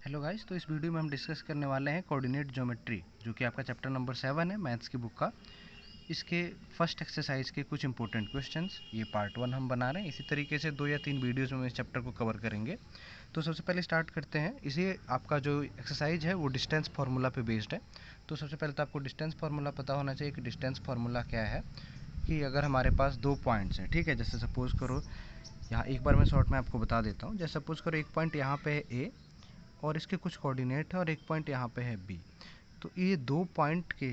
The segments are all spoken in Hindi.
हेलो गाइस, तो इस वीडियो में हम डिस्कस करने वाले हैं कोऑर्डिनेट ज्योमेट्री, जो कि आपका चैप्टर नंबर 7 है मैथ्स की बुक का। इसके फर्स्ट एक्सरसाइज के कुछ इंपॉर्टेंट क्वेश्चंस, ये पार्ट 1 हम बना रहे हैं। इसी तरीके से 2 या 3 वीडियोज़ में इस चैप्टर को कवर करेंगे। तो सबसे पहले स्टार्ट करते हैं। इसे आपका जो एक्सरसाइज है वो डिस्टेंस फार्मूला पे बेस्ड है। तो सबसे पहले तो आपको डिस्टेंस फार्मूला पता होना चाहिए कि डिस्टेंस फार्मूला क्या है। कि अगर हमारे पास 2 पॉइंट्स हैं, ठीक है, जैसे सपोज़ करो यहाँ एक बार मैं शॉर्ट में आपको बता देता हूँ। जैसे सपोज़ करो एक पॉइंट यहाँ पे है ए और इसके कुछ कोऑर्डिनेट है और एक पॉइंट यहाँ पे है बी। तो ये 2 पॉइंट के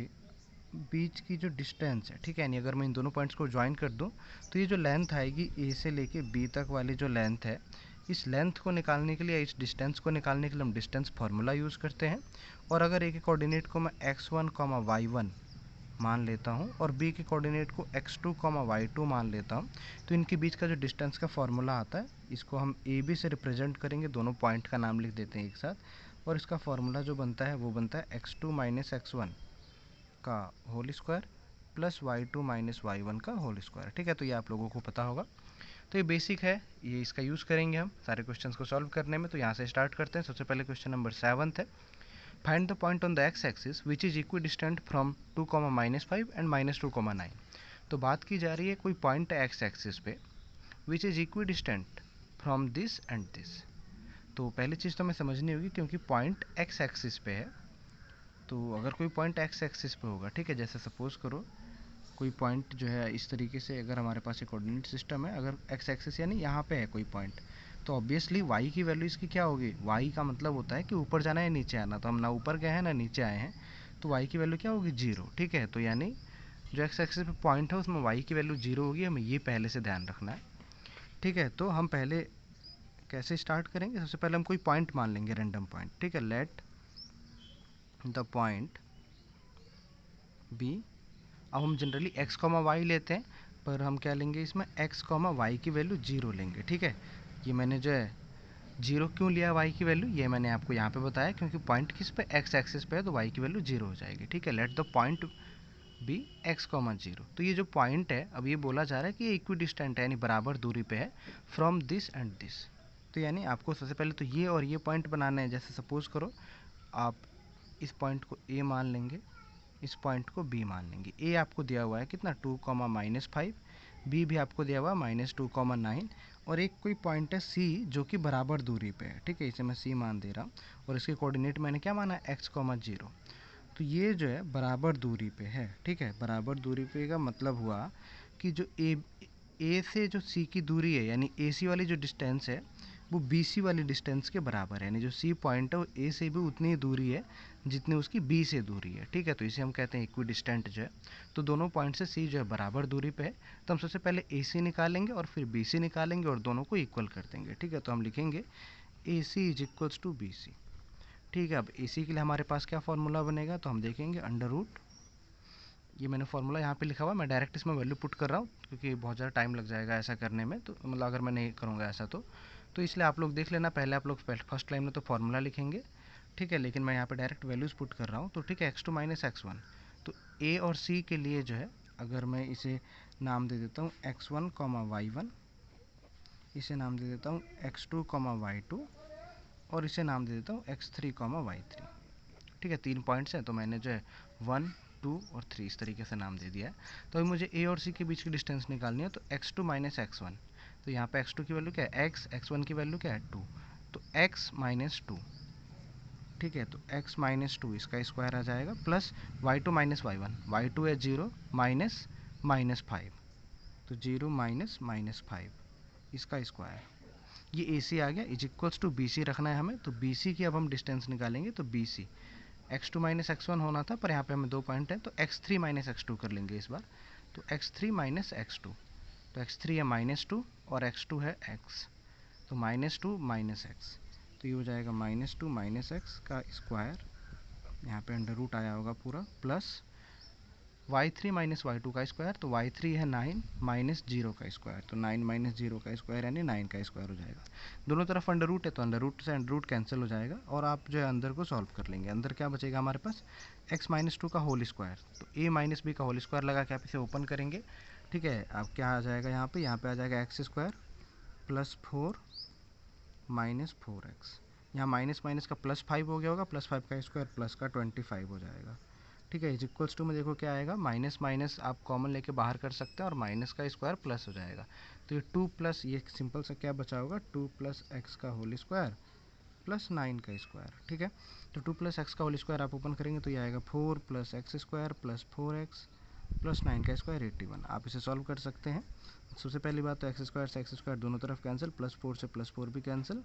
बीच की जो डिस्टेंस है, ठीक है, यानी अगर मैं इन दोनों पॉइंट्स को ज्वाइन कर दूं तो ये जो लेंथ आएगी ए से लेके बी तक वाली जो लेंथ है, इस लेंथ को निकालने के लिए, इस डिस्टेंस को निकालने के लिए हम डिस्टेंस फार्मूला यूज़ करते हैं। और अगर ए के कोऑर्डिनेट को मैं x1, y1 मान लेता हूँ और बी के कोऑर्डिनेट को x2, y2 मान लेता हूँ, तो इनके बीच का जो डिस्टेंस का फॉर्मूला आता है, इसको हम ए बी से रिप्रेजेंट करेंगे। दोनों पॉइंट का नाम लिख देते हैं एक साथ और इसका फॉर्मूला जो बनता है वो बनता है x2 माइनस x1 का whole square plus y2 minus y1 का होल स्क्वायर। ठीक है, तो ये आप लोगों को पता होगा। तो ये बेसिक है, ये इसका यूज़ करेंगे हम सारे क्वेश्चंस को सॉल्व करने में। तो यहाँ से स्टार्ट करते हैं। सबसे पहले क्वेश्चन नंबर 7 है। Find the point on the x axis which is equidistant from 2, -5 and -2, 9। तो बात की जा रही है कोई पॉइंट है एक्स एक्सिस पे which is equidistant from this and this. तो पहली चीज़ तो हमें समझनी होगी, क्योंकि पॉइंट एक्स एक्सिस पे है। तो अगर कोई पॉइंट एक्स एक्सिस पे होगा, ठीक है, जैसे सपोज करो कोई पॉइंट जो है इस तरीके से, अगर हमारे पास एक कोऑर्डिनेट सिस्टम है, अगर एक्स एक्सिस यानी यहाँ पे है कोई पॉइंट, तो ऑब्वियसली वाई की वैल्यू इसकी क्या होगी। वाई का मतलब होता है कि ऊपर जाना है नीचे आना, तो हम ना ऊपर गए हैं ना नीचे आए हैं, तो वाई की वैल्यू क्या होगी, 0। ठीक है, तो यानी जो एक्स एक्सिस पे पॉइंट है उसमें वाई की वैल्यू 0 होगी। हमें ये पहले से ध्यान रखना है। ठीक है, तो हम पहले कैसे स्टार्ट करेंगे। सबसे पहले हम कोई पॉइंट मान लेंगे, रैंडम पॉइंट। ठीक है, लेट द पॉइंट बी। अब हम जनरली x, y लेते हैं, पर हम क्या लेंगे इसमें, x, y की वैल्यू 0 लेंगे। ठीक है, ये मैंने जो है 0 क्यों लिया y की वैल्यू, ये मैंने आपको यहाँ पे बताया, क्योंकि पॉइंट किस पे, x एक्सिस पे है, तो y की वैल्यू 0 हो जाएगी। ठीक है, let the point B x, 0। तो ये जो पॉइंट है, अब ये बोला जा रहा है कि ये इक्विडिस्टेंट है, यानी बराबर दूरी पे है फ्रॉम दिस एंड दिस। तो यानी आपको सबसे पहले तो ये और ये पॉइंट बनाना है। जैसे सपोज करो आप इस पॉइंट को a मान लेंगे, इस पॉइंट को b मान लेंगे। a आपको दिया हुआ है कितना, 2, -5, b भी आपको दिया हुआ है -2, 9, और एक कोई पॉइंट है c जो कि बराबर दूरी पे है। ठीक है, इसे मैं c मान दे रहा हूँ और इसके कोऑर्डिनेट मैंने क्या माना, x, 0। तो ये जो है बराबर दूरी पे है। ठीक है, बराबर दूरी पे का मतलब हुआ कि जो ए से जो सी की दूरी है, यानी ए सी वाली जो डिस्टेंस है वो बी सी वाली डिस्टेंस के बराबर है। यानी जो सी पॉइंट है वो ए से भी उतनी ही दूरी है जितनी उसकी बी से दूरी है। ठीक है, तो इसे हम कहते हैं इक्विडिस्टेंट जो है। तो दोनों पॉइंट से सी जो है बराबर दूरी पे है, तो हम सबसे पहले ए सी निकालेंगे और फिर बी सी निकालेंगे और दोनों को इक्वल कर देंगे। ठीक है, तो हम लिखेंगे A C is equals to B C. ठीक है, अब ए सी के लिए हमारे पास क्या फॉर्मूला बनेगा, तो हम देखेंगे अंडर रूट, ये मैंने फॉर्मूला यहाँ पे लिखा हुआ है, मैं डायरेक्ट इसमें वैल्यू पुट कर रहा हूँ क्योंकि बहुत ज़्यादा टाइम लग जाएगा ऐसा करने में। तो मतलब अगर मैं नहीं करूँगा ऐसा तो इसलिए आप लोग देख लेना। पहले आप लोग फर्स्ट लाइन में तो फार्मूला लिखेंगे, ठीक है, लेकिन मैं यहाँ पे डायरेक्ट वैल्यूज़ पुट कर रहा हूँ। तो ठीक है, x2 माइनस x1। तो a और c के लिए जो है, अगर मैं इसे नाम दे देता हूँ x1, y1, इसे नाम दे देता हूँ x2, y2, और इसे नाम दे देता हूँ x3, y3। ठीक है, 3 पॉइंट्स हैं, तो मैंने जो है 1, 2 और 3 इस तरीके से नाम दे दिया है। तो अभी मुझे ए और सी के बीच की डिस्टेंस निकालनी है। तो x2 माइनस x1, तो यहाँ पे x2 की वैल्यू क्या है, x, x1 की वैल्यू क्या है, 2, तो x माइनस 2। ठीक है, तो x माइनस 2 इसका स्क्वायर आ जाएगा, plus y2 minus y1, y2 है 0 माइनस -5, तो 0 माइनस -5 इसका स्क्वायर। ये ए सी आ गया, is equals to B C रखना है हमें। तो बी सी की अब हम डिस्टेंस निकालेंगे। तो B C x2 minus x1 होना था, पर यहाँ पे हमें 2 पॉइंट है, तो x3 माइनस x2 कर लेंगे इस बार। तो x3 माइनस x2, तो x3 है -2 और x2 है x, तो -2 माइनस x, तो ये हो जाएगा -2 माइनस x का स्क्वायर, यहाँ पे अंडर रूट आया होगा पूरा, प्लस y3 माइनस y2 का स्क्वायर, तो y3 है 9 माइनस 0 का स्क्वायर, तो 9 माइनस 0 का स्क्वायर यानी 9 का स्क्वायर हो जाएगा। दोनों तरफ अंडर रूट है, तो अंडर रूट से अंडर रूट कैंसिल हो जाएगा और आप जो है अंदर को सॉल्व कर लेंगे। अंदर क्या बचेगा हमारे पास, x माइनस 2 का होल स्क्वायर, तो a माइनस बी का होल स्क्वायर लगा के आप इसे ओपन करेंगे। ठीक है, अब क्या आ जाएगा यहाँ पे आ जाएगा x square plus 4 minus 4x, यहाँ माइनस माइनस का प्लस 5 हो गया होगा, प्लस 5 का स्क्वायर प्लस का 25 हो जाएगा। ठीक है, इज इक्वल्स टू में देखो क्या आएगा, माइनस माइनस आप कॉमन लेके बाहर कर सकते हैं और माइनस का स्क्वायर प्लस हो जाएगा। तो ये 2 प्लस ये सिंपल सा क्या बचा होगा, 2 प्लस एक्स का होल स्क्वायर प्लस 9 का स्क्वायर। ठीक है, तो 2 प्लस एक्स का होल स्क्वायर आप ओपन करेंगे तो ये आएगा 4 plus x square plus 4x plus 9 का स्क्वायर 81। आप इसे सॉल्व कर सकते हैं। सबसे पहली बात तो एक्स स्क्वायर से एक्स स्क्वायर दोनों तरफ कैंसिल, प्लस 4 से प्लस 4 भी कैंसिल।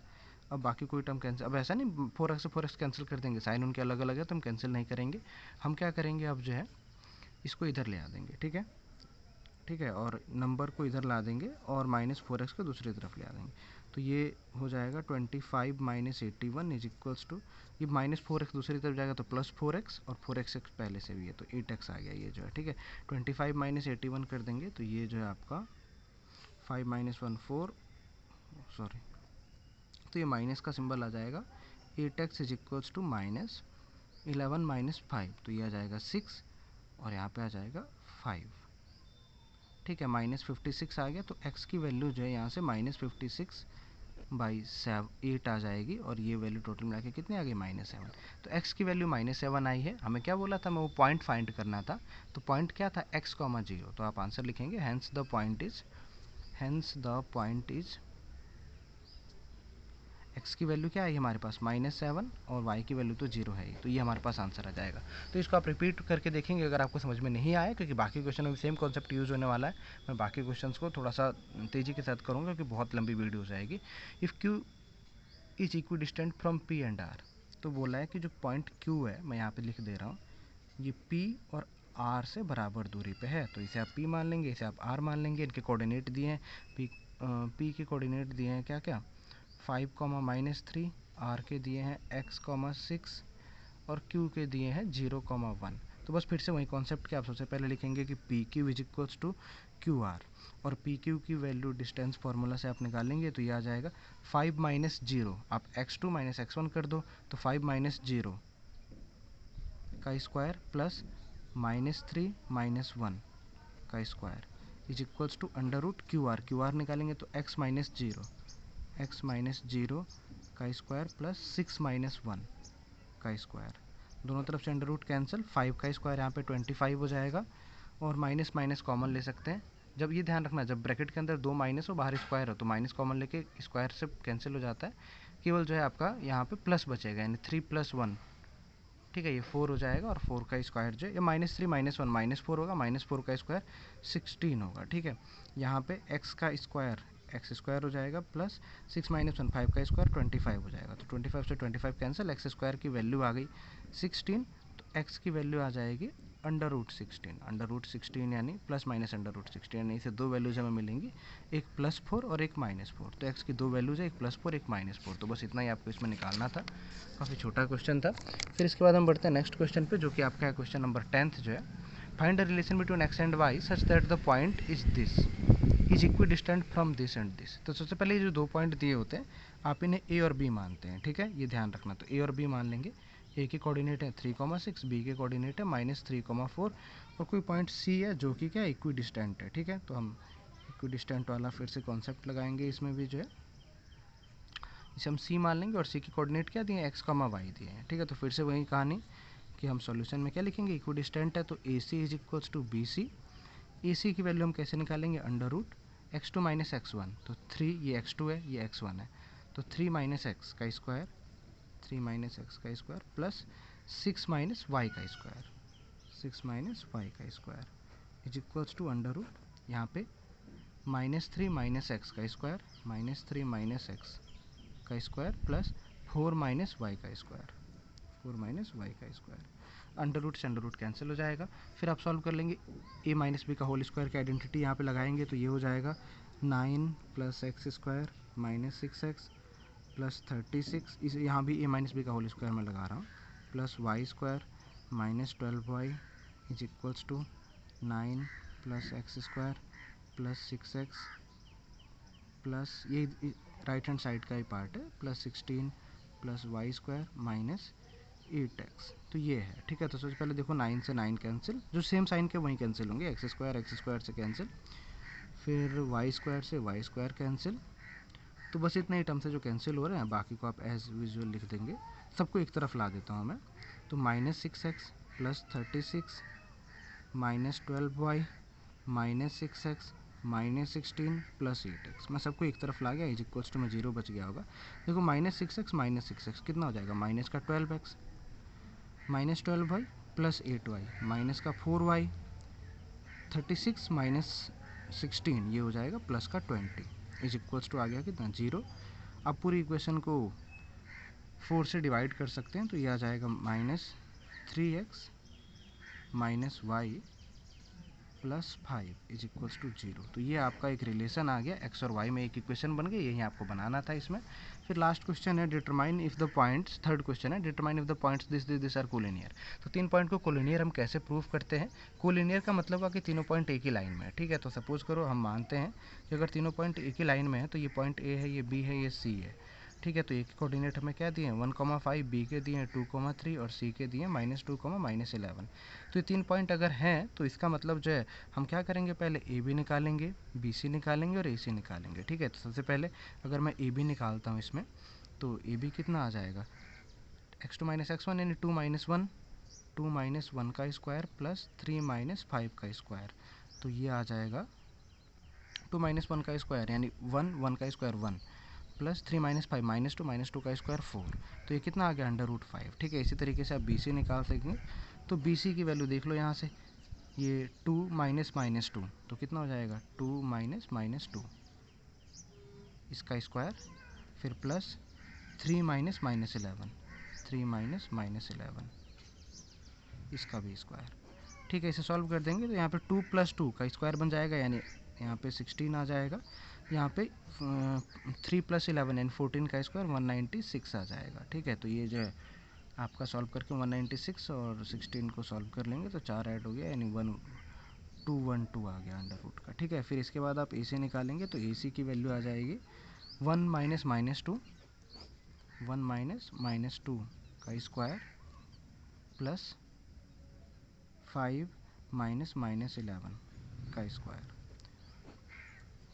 अब बाकी कोई टर्म कैंसिल, अब ऐसा नहीं 4x से 4x कैंसिल कर देंगे, साइन उनके अलग अलग है तो हम कैंसिल नहीं करेंगे। हम क्या करेंगे, अब जो है इसको इधर ले आ देंगे। ठीक है, ठीक है, और नंबर को इधर ला देंगे और माइनस 4x को दूसरी तरफ ले आ देंगे। तो ये हो जाएगा 25 माइनस 81 इज इक्वल्स टू, ये माइनस 4x दूसरी तरफ जाएगा तो प्लस 4x और 4x पहले से भी है तो 8x आ गया ये जो है। ठीक है, 25 माइनस 81 कर देंगे तो ये जो है आपका 5 माइनस 1 4, सॉरी, तो ये माइनस का सिंबल आ जाएगा। 8x is equals to minus 11 minus 5, तो ये आ जाएगा 6 और यहाँ पे आ जाएगा 5। ठीक है, माइनस 56 आ गया तो x की वैल्यू जो है यहाँ से माइनस 56 बाई 8 आ जाएगी और ये वैल्यू टोटल मिला के कितनी आ गई, -7। तो x की वैल्यू -7 आई है। हमें क्या बोला था, मैं वो पॉइंट फाइंड करना था, तो पॉइंट क्या था, x, 0। तो आप आंसर लिखेंगे hence the point is x की वैल्यू क्या है हमारे पास -7 और y की वैल्यू तो 0 है ही, तो ये हमारे पास आंसर आ जाएगा। तो इसको आप रिपीट करके देखेंगे अगर आपको समझ में नहीं आया, क्योंकि बाकी क्वेश्चन में सेम कॉन्सेप्ट यूज़ होने वाला है। मैं बाकी क्वेश्चंस को थोड़ा सा तेज़ी के साथ करूँगा क्योंकि बहुत लंबी वीडियो हो जाएगी। If q is equi distant from p and r, तो बोला है कि जो पॉइंट q है, मैं यहाँ पे लिख दे रहा हूँ, ये p और r से बराबर दूरी पे है, तो इसे आप p मान लेंगे, इसे आप r मान लेंगे। इनके कोऑर्डिनेट दिए हैं, p के कोऑर्डिनेट दिए हैं क्या क्या, 5, -3, r के दिए हैं x, 6 और q के दिए हैं 0, 1। तो बस फिर से वही कॉन्सेप्ट कि आप सबसे पहले लिखेंगे कि P Q is equals to Q R, और पी क्यू की वैल्यू डिस्टेंस फार्मूला से आप निकालेंगे तो ये आ जाएगा 5 माइनस 0, आप x2 माइनस x1 कर दो तो 5 माइनस 0 का स्क्वायर प्लस -3 माइनस 1 का square is equals to under root Q R निकालेंगे तो x माइनस 0 का स्क्वायर प्लस 6 माइनस 1 का स्क्वायर, दोनों तरफ से अंडर रूट कैंसिल, 5 का स्क्वायर यहाँ पे 25 हो जाएगा और माइनस माइनस कॉमन ले सकते हैं। जब ये ध्यान रखना, जब ब्रैकेट के अंदर 2 माइनस हो बाहर स्क्वायर हो तो माइनस कॉमन लेके स्क्वायर से कैंसिल हो जाता है, केवल जो है आपका यहाँ पे प्लस बचेगा, यानी 3 + 1। ठीक है, ये 4 हो जाएगा और 4 का स्क्वायर जो है, ये -3 - 1 -4 होगा, -4 का स्क्वायर 16 होगा। ठीक है, यहाँ पे x का स्क्वायर एक्स स्क्वायर हो जाएगा प्लस 6 - 1 5 का स्क्वायर 25 हो जाएगा, तो 25 से 25 कैंसिल, एक्स स्क्वायर की वैल्यू आ गई 16, तो x की वैल्यू आ जाएगी √16 यानी प्लस माइनस √16, यानी इसे दो वैल्यूज हमें मिलेंगी, एक +4 और एक -4। तो x की दो वैल्यूज है, एक +4 एक -4। तो बस इतना ही आपको इसमें निकालना था, काफ़ी छोटा क्वेश्चन था। फिर इसके बाद हम बढ़ते हैं नेक्स्ट क्वेश्चन पे, जो कि आपका है क्वेश्चन नंबर 10th जो है, find the relation between x and y such that the point is equi distant from this and this. तो सबसे पहले ये जो दो पॉइंट दिए होते हैं आप इन्हें a और b मानते हैं। ठीक है, ये ध्यान रखना, तो a और b मान लेंगे। a के कोऑर्डिनेट है 3,6, b के कोऑर्डिनेट है -3,4 और कोई पॉइंट c है जो कि क्या इक्वी डिस्टेंट है। ठीक है, तो हम इक्वी डिस्टेंट वाला फिर से कॉन्सेप्ट लगाएंगे इसमें भी जो है, इसे हम c मान लेंगे और c के कोऑर्डिनेट क्या दिए हैं, x, y दिए हैं। ठीक है, तो फिर से वही कहानी कि हम सॉल्यूशन में क्या लिखेंगे, इक्वी डिस्टेंट है तो AC is equals to BC। AC की वैल्यू हम कैसे निकालेंगे, अंडर रूट x2 - x1, तो 3, ये x2 है ये x1 है, तो 3 - x का स्क्वायर, 3 - x का स्क्वायर प्लस 6 - y का स्क्वायर, 6 - y का square is equals to under root यहाँ पे -3 - x का स्क्वायर, -3 - x का स्क्वायर प्लस 4 - y का स्क्वायर, 4 - y का स्क्वायर, अंडर रूट से अंडर रूट कैंसिल हो जाएगा। फिर आप सॉल्व कर लेंगे, a - b का होल स्क्वायर की आइडेंटिटी यहाँ पे लगाएंगे तो ये हो जाएगा 9 + x स्क्वायर -6x प्लस 36, इस यहाँ भी a - b का होल स्क्वायर मैं लगा रहा हूँ, plus y square -12y is equals to 9 + x square plus 6x plus ये राइट हैंड साइड का ही पार्ट है, plus 16 plus y square -8x, तो ये है। ठीक है, तो सबसे पहले देखो 9 से 9 कैंसिल, जो सेम साइन के वहीं कैंसिल होंगे, एक्स स्क्वायर से कैंसिल, फिर y स्क्वायर से y स्क्वायर कैंसिल, तो बस इतने ही टर्म से जो कैंसिल हो रहे हैं, बाकी को आप एज विजुअल लिख देंगे। सबको एक तरफ ला देता हूँ मैं। तो -6x plus 36 minus 12y minus 6x minus 16 plus 8x, मैं सबको एक तरफ ला गया, इज इक्वल्स टू में 0 बच गया होगा। देखो -6x माइनस 6x कितना हो जाएगा, माइनस का 12x minus 12y plus 8y minus का 4y 36 माइनस 16 ये हो जाएगा प्लस का 20 इज इक्वल्स टू आ गया कितना 0। अब पूरी इक्वेशन को 4 से डिवाइड कर सकते हैं, तो ये आ जाएगा -3x minus Y plus 5 is equals to 0। तो ये आपका एक रिलेशन आ गया, x और y में एक इक्वेशन बन गई, यही आपको बनाना था इसमें। फिर लास्ट क्वेश्चन है determine if the points, third question है determine if the points this are collinear. तो 3 पॉइंट को कोलिनियर हम कैसे प्रूव करते हैं। कोलिनियर का मतलब हुआ कि तीनों पॉइंट एक ही लाइन में है, ठीक है। तो सपोज करो हम मानते हैं कि अगर तीनों पॉइंट एक ही लाइन में है, तो ये पॉइंट ए है, ये बी है, ये सी है, ठीक है। तो एक कोऑर्डिनेट हमें क्या दिए हैं 1,5, बी के दिए हैं 2,3 और सी के दिए हैं -2, -11। तो ये 3 पॉइंट अगर हैं तो इसका मतलब जो है हम क्या करेंगे, पहले ए बी निकालेंगे, बी सी निकालेंगे और ए सी निकालेंगे, ठीक है। तो सबसे पहले अगर मैं ए बी निकालता हूँ इसमें, तो ए बी कितना आ जाएगा x2 - x1 यानी 2 - 1, 2 - 1 का स्क्वायर प्लस 3 - 5 का स्क्वायर। तो ये आ जाएगा 2 - 1 का स्क्वायर यानी 1, 1 का स्क्वायर 1 प्लस 3 - 5 -2 का स्क्वायर 4। तो ये कितना आ गया √5, ठीक है। इसी तरीके से आप बी सी निकाल सकेंगे। तो बी सी की वैल्यू देख लो यहाँ से, ये 2 - -2 तो कितना हो जाएगा 2 - -2 इसका स्क्वायर, फिर प्लस 3 - -11, 3 - -11 इसका भी स्क्वायर, ठीक है। इसे सॉल्व कर देंगे तो यहाँ पे 2 + 2 का स्क्वायर बन जाएगा यानी यहाँ पे 16 आ जाएगा। यहाँ पे 3 + 11 यानी 14 का स्क्वायर 196 आ जाएगा, ठीक है। तो ये जो है आपका सॉल्व करके 196 और 16 को सॉल्व कर लेंगे तो 4 ऐड हो गया यानी 1212 आ गया √ का, ठीक है। फिर इसके बाद आप ए सी निकालेंगे तो ए सी की वैल्यू आ जाएगी 1 - -2, 1 - -2 का स्क्वायर प्लस 5 - -11 का स्क्वायर,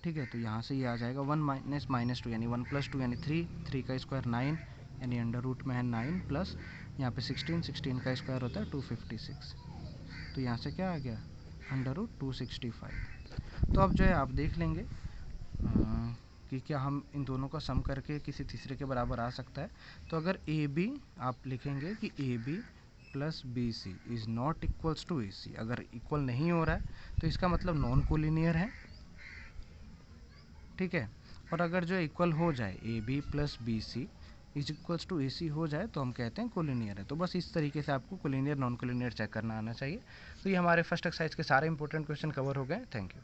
ठीक है। तो यहाँ से ये आ जाएगा 1 - -2 यानी 1 + 2 यानी 3 का स्क्वायर 9 यानी √ में है 9 प्लस यहाँ पे 16 का स्क्वायर होता है 256। तो यहाँ से क्या आ गया √265। तो अब जो है आप देख लेंगे कि क्या हम इन दोनों का सम करके किसी तीसरे के बराबर आ सकता है। तो अगर ए बी आप लिखेंगे कि A B plus B C is not equals to A C, अगर इक्वल नहीं हो रहा है तो इसका मतलब नॉन कोलिनियर है, ठीक है। और अगर जो इक्वल हो जाए A B plus B C is equals to A C हो जाए तो हम कहते हैं कोलिनियर है। तो बस इस तरीके से आपको कोलिनियर नॉन कोलिनियर चेक करना आना चाहिए। तो ये हमारे फर्स्ट एक्सरसाइज के सारे इंपॉर्टेंट क्वेश्चन कवर हो गए। Thank you.